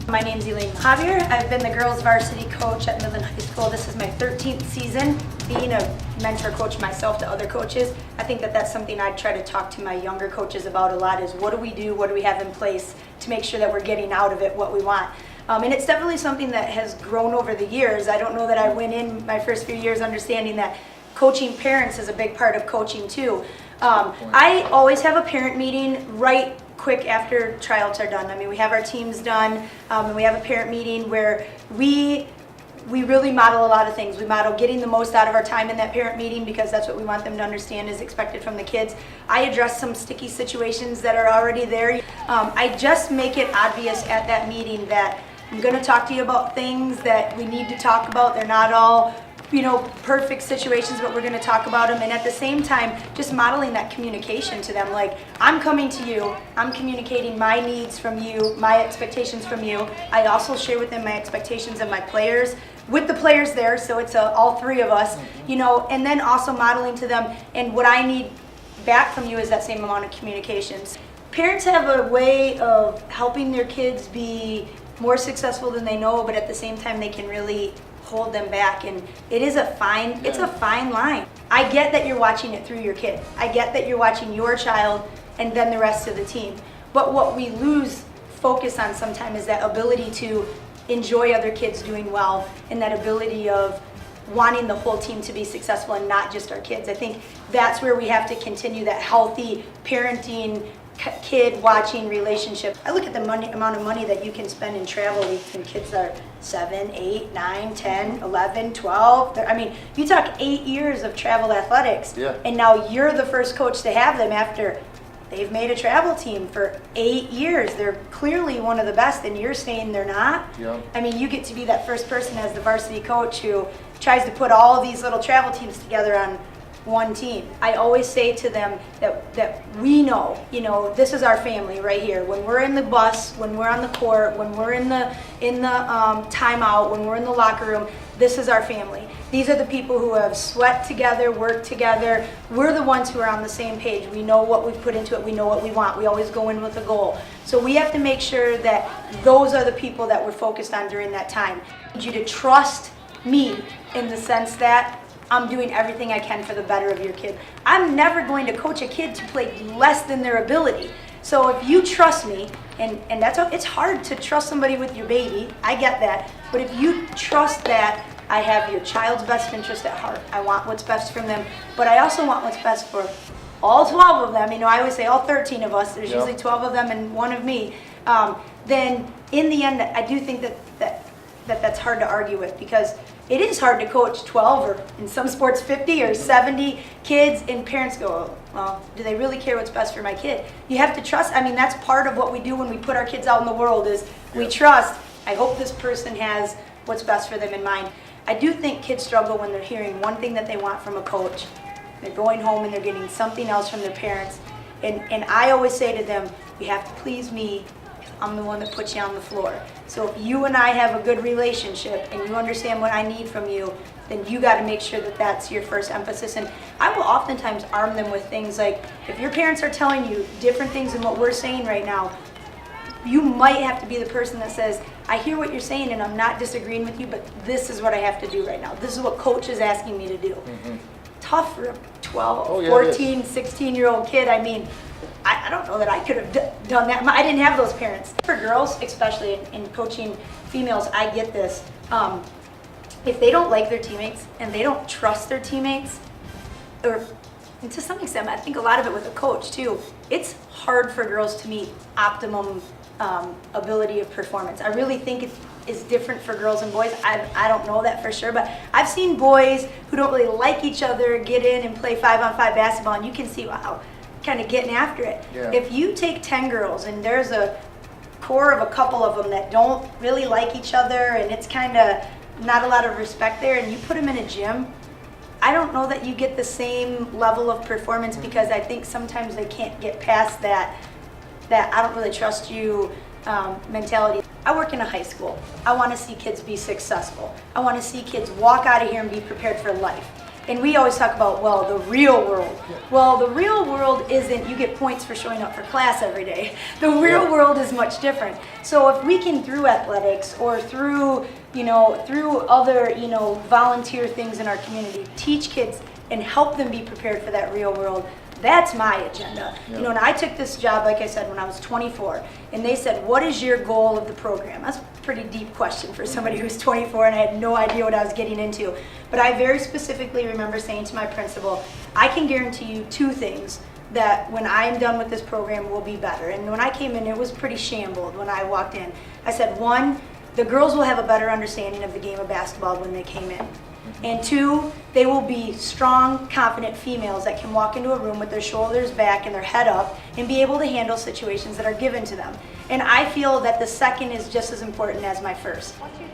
My name's Elaine Mahabir. I've been the girls varsity coach at Midland High School. This is my 13th season. Being a mentor coach myself to other coaches, I think that that's something I try to talk to my younger coaches about a lot is what do we do, what do we have in place to make sure that we're getting out of it what we want. And it's definitely something that has grown over the years. I don't know that I went in my first few years understanding that coaching parents is a big part of coaching too. I always have a parent meeting right quick after tryouts are done. I mean, we have our teams done, and we have a parent meeting where we really model a lot of things. We model getting the most out of our time in that parent meeting because that's what we want them to understand is expected from the kids. I address some sticky situations that are already there. I just make it obvious at that meeting that I'm going to talk to you about things that we need to talk about. They're not all perfect situations, but we're going to talk about them. And at the same time, just modeling that communication to them. Like, I'm coming to you, I'm communicating my needs from you, my expectations from you. I also share with them my expectations of my players, with the players there, so it's all three of us, and then also modeling to them, and what I need back from you is that same amount of communications. Parents have a way of helping their kids be more successful than they know, but at the same time, they can really hold them back, and it is it's a fine line. I get that you're watching it through your kid. I get that you're watching your child and then the rest of the team. But what we lose focus on sometimes is that ability to enjoy other kids doing well and that ability of wanting the whole team to be successful and not just our kids. I think that's where we have to continue that healthy parenting kid watching relationship. I look at the amount of money that you can spend in travel when kids are 7, 8, 9, 10, 11, 12. I mean, you talk 8 years of travel athletics, and now you're the first coach to have them after they've made a travel team for 8 years. They're clearly one of the best, and you're saying they're not? I mean, you get to be that first person as the varsity coach who tries to put all of these little travel teams together on one team. I always say to them that we know, this is our family right here. When we're in the bus, when we're on the court, when we're in the timeout, when we're in the locker room, this is our family. These are the people who have sweat together, worked together. We're the ones who are on the same page. We know what we've put into it. We know what we want. We always go in with a goal. So we have to make sure that those are the people that we're focused on during that time. I need you to trust me in the sense that I'm doing everything I can for the better of your kid. I'm never going to coach a kid to play less than their ability. So if you trust me, and it's hard to trust somebody with your baby, I get that, but if you trust that I have your child's best interest at heart, I want what's best from them, but I also want what's best for all 12 of them, I always say all 13 of us, there's usually 12 of them and one of me, then in the end, I do think that's hard to argue with because it is hard to coach 12 or in some sports 50 or 70 kids and parents go, well, do they really care what's best for my kid? You have to trust. I mean, that's part of what we do when we put our kids out in the world is we trust. I hope this person has what's best for them in mind. I do think kids struggle when they're hearing one thing that they want from a coach. They're going home and they're getting something else from their parents. And I always say to them, you have to please me. I'm the one that puts you on the floor. So if you and I have a good relationship and you understand what I need from you, then you got to make sure that that's your first emphasis. And I will oftentimes arm them with things like, if your parents are telling you different things than what we're saying right now, you might have to be the person that says, I hear what you're saying and I'm not disagreeing with you, but this is what I have to do right now. This is what coach is asking me to do. Tough for a 12, 14, 16-year-old kid. I mean, I don't know that I could have done that. I didn't have those parents. For girls, especially in coaching females, I get this. If they don't like their teammates and they don't trust their teammates, or and to some extent, I think a lot of it with a coach too, it's hard for girls to meet optimum ability of performance. I really think it is different for girls and boys. I don't know that for sure, but I've seen boys who don't really like each other get in and play 5-on-5 basketball, and you can see, wow, kind of getting after it. If you take 10 girls and there's a core of a couple of them that don't really like each other and it's kind of not a lot of respect there, and you put them in a gym, I don't know that you get the same level of performance because I think sometimes they can't get past that I don't really trust you mentality. I work in a high school. I want to see kids be successful. I want to see kids walk out of here and be prepared for life. And we always talk about, well, the real world. Well, the real world isn't you get points for showing up for class every day. The real world is much different. So if we can, through athletics or through, through other, volunteer things in our community, teach kids and help them be prepared for that real world, that's my agenda. And I took this job, like I said, when I was 24, and they said, what is your goal of the program? That's a pretty deep question for somebody who's 24 and I had no idea what I was getting into. But I very specifically remember saying to my principal, I can guarantee you two things that when I'm done with this program will be better. And when I came in, it was pretty shambled when I walked in. I said, one, the girls will have a better understanding of the game of basketball when they came in. And two, they will be strong, confident females that can walk into a room with their shoulders back and their head up and be able to handle situations that are given to them. And I feel that the second is just as important as my first. 1, 2, 3.